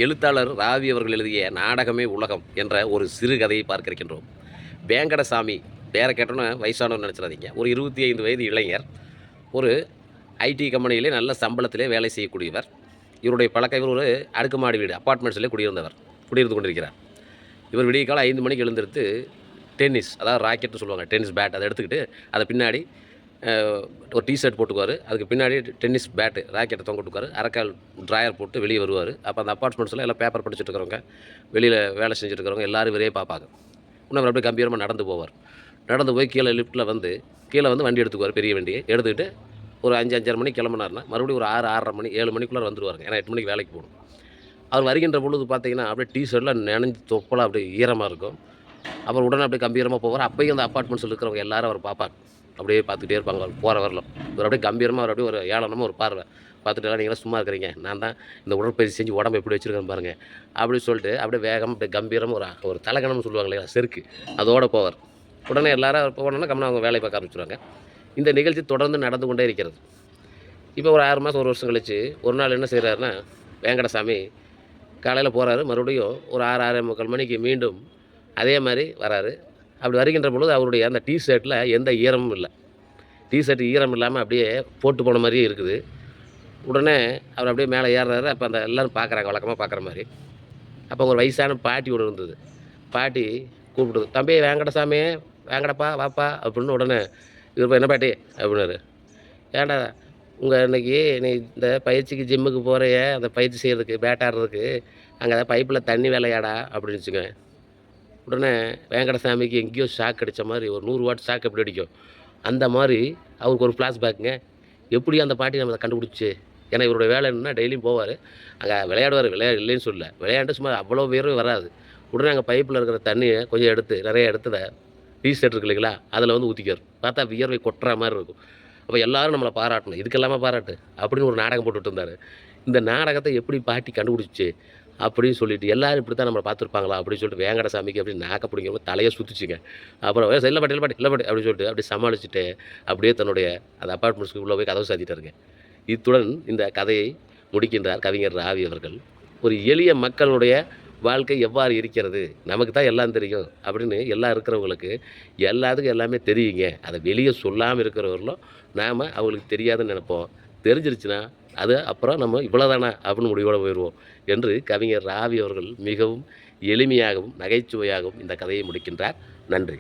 எழுத்தாளர் ராவி அவர்கள் எழுதிய நாடகமே உலகம் என்ற ஒரு சிறுகதையை பார்க்க இருக்கின்றோம். வேங்கடசாமி பேரை கேட்டோன்னே வயசானவர் நினச்சிடாதீங்க. ஒரு 25 வயது இளைஞர், ஒரு ஐடி கம்பெனியிலே நல்ல சம்பளத்திலே வேலை செய்யக்கூடியவர். இவருடைய பழக்கம், இவர் ஒரு அடுக்குமாடி வீடு அப்பார்ட்மெண்ட்ஸில் குடியிருந்து கொண்டிருக்கிறார். இவர் விடிய காலம் 5 மணிக்கு எழுந்திருத்து டென்னிஸ், அதாவது ராக்கெட்னு சொல்லுவாங்க, டென்னிஸ் பேட் அதை எடுத்துக்கிட்டு அதை பின்னாடி ஒரு டிஷர்ட் போட்டுக்குவார். அதுக்கு பின்னாடி டென்னிஸ் பேட்டு ராக்கெட்டை தொங்க விட்டுக்குவார். அரைக்கால் ட்ராயர் போட்டு வெளியே வருவார். அப்போ அந்த அப்பார்ட்மெண்ட்ஸில் எல்லாம் பேப்பர் படிச்சுட்டு இருக்கிறவங்க, வெளியில் வேலை செஞ்சுட்டு இருக்கிறவங்க எல்லோரும் இவரே பார்ப்பாங்க. இன்னும் அவர் அப்படியே கம்பீரமாக நடந்து போவார். நடந்து போய் கீழே லிஃப்ட்டில் வந்து வண்டி எடுத்துக்குவார். பெரிய வண்டியை எடுத்துக்கிட்டு ஒரு 5-5:30 மணிக்கு கிளம்புனார்னா மறுபடியும் ஒரு 6-6:30 மணி 7 மணிக்குள்ளே வந்துடுவாருங்க. ஏன்னா 8 மணிக்கு வேலைக்கு போகணும். அவர் வருகின்ற பொழுது பார்த்தீங்கன்னா அப்படியே டிஷர்ட்டில் நனைஞ்சு தொப்பலாம் அப்படியே ஈரமாக இருக்கும். அவர் உடனே அப்படியே கம்பீரமாக போவார். அப்போயும் அந்த அப்பார்ட்மெண்ட்ஸில் இருக்கிறவங்க எல்லோரும் அவர் பார்ப்பாங்க. அப்படியே பார்த்துக்கிட்டே இருப்பாங்க. அவர் போகிற வரலாம் இவர் அப்படியே கம்பீரமாக, அவர் அப்படியே ஒரு ஏளனமாக ஒரு பார்வை பார்த்துட்டு, நீங்களாம் சும்மா இருக்கிறீங்க, நான் தான் இந்த உடற்பயிற்சி செஞ்சு உடம்பு எப்படி வச்சுருக்கேன் பாருங்கள் அப்படின்னு சொல்லிட்டு அப்படியே வேகம் அப்படியே கம்பீரமாக ஒரு தலகணம்னு சொல்லுவாங்க இல்லையா, செருக்கு, அதோடு போவார். உடனே எல்லாரும் போனோன்னா கம்மனா அவங்க வேலையை பார்க்க ஆரம்பிச்சுருவாங்க. இந்த நிகழ்ச்சி தொடர்ந்து நடந்து கொண்டே இருக்கிறது. இப்போ ஒரு 6 மாதம் 1 வருஷம் கழிச்சு ஒரு நாள் என்ன செய்கிறாருன்னா, வேங்கடசாமி காலையில் போகிறாரு. மறுபடியும் ஒரு 6-6:45 மணிக்கு மீண்டும் அதே மாதிரி வராரு. அப்படி வருகின்ற பொழுது அவருடைய அந்த டிஷர்ட்டில் எந்த ஈரமும் இல்லை. டிஷர்ட் ஈரம் இல்லாமல் அப்படியே போட்டு போன மாதிரியே இருக்குது. உடனே அவர் அப்படியே மேலே ஏறுறாரு. அப்போ அந்த எல்லோரும் பார்க்குறாங்க, வழக்கமாக பார்க்குற மாதிரி. அப்போ ஒரு வயசான பாட்டி ஒன்று இருந்தது. பாட்டி கூப்பிடுது, தம்பி வேங்கடசாமி, வேங்கடப்பா வாப்பா அப்படின்னு. உடனே இவர் என்ன பாட்டி அப்படின்னாரு, ஏன்டா இன்னைக்கு நீ இந்த பயிற்சிக்கு ஜிம்முக்கு போகிறைய, அந்த பயிற்சி செய்கிறதுக்கு பேட் ஆடுறதுக்கு அங்கே பைப்பில் தண்ணி வேலையாடா அப்படின்னு வச்சுங்க. உடனே வேங்கடசாமிக்கு எங்கேயோ ஷாக் அடித்த மாதிரி, ஒரு 100 வாட் ஷாக் எப்படி அடிக்கும் அந்த மாதிரி அவருக்கு ஒரு ஃப்ளாஷ்பேக்குங்க. எப்படி அந்த பாட்டி நம்ம அதை கண்டுபிடிச்சி, ஏன்னா இவருடைய வேலை என்னன்னா டெய்லியும் போவார், அங்கே விளையாடுவார். இல்லைன்னு சொல்லல, விளையாண்டு சும்மா அவ்வளோ வியர்வை வராது. உடனே அங்கே பைப்பில் இருக்கிற தண்ணியை கொஞ்சம் எடுத்து, நிறைய எடுத்து டிஷர்ட் இருக்கு இல்லைங்களா, அதில் ஊற்றிக்கார். பார்த்தா வியர்வை கொட்டுற மாதிரி இருக்கும். அப்போ எல்லோரும் நம்மளை பாராட்டணும், இதுக்கெல்லாமல் பாராட்டு அப்படின்னு ஒரு நாடகம் போட்டுட்டு இருந்தார். இந்த நாடகத்தை எப்படி பாட்டி கண்டுபிடிச்சி அப்படின்னு சொல்லிட்டு, எல்லோரும் இப்படி தான் நம்மளை பார்த்துருப்பாங்களா அப்படின்னு சொல்லிட்டு வேங்கடசாமிக்கு அப்படி நாக்க பிடிக்கிறவங்க தலையை சுற்றிச்சிங்க. அப்புறம் இல்லை பாட்டி அப்படின்னு சொல்லிட்டு அப்படி சமாளிச்சுட்டு அப்படியே தன்னுடைய அந்த அப்பார்ட்மெண்ட்ஸ்க்கு உள்ளே போய் கதவு சாத்திட்டாருங்க. இத்துடன் இந்த கதையை முடிக்கின்றார் கவிஞர் ராவி அவர்கள். ஒரு எளிய மக்களுடைய வாழ்க்கை எவ்வாறு இருக்கிறது, நமக்கு தான் எல்லாம் தெரியும் அப்படின்னு எல்லாம் இருக்கிறவங்களுக்கு எல்லாத்துக்கும் எல்லாமே தெரியுங்க. அதை வெளியே சொல்லாமல் இருக்கிறவர்களும் நாம் அவங்களுக்கு தெரியாதுன்னு நினைப்போம். தெரிஞ்சிருச்சுன்னா அது அப்புறம் நம்ம இவ்வளோதானா அப்படின்னு முடிவோடு போயிடுவோம் என்று கவிஞர் ராவி அவர்கள் மிகவும் எளிமையாகவும் நகைச்சுவையாகவும் இந்த கதையை முடிக்கின்றார். நன்றி.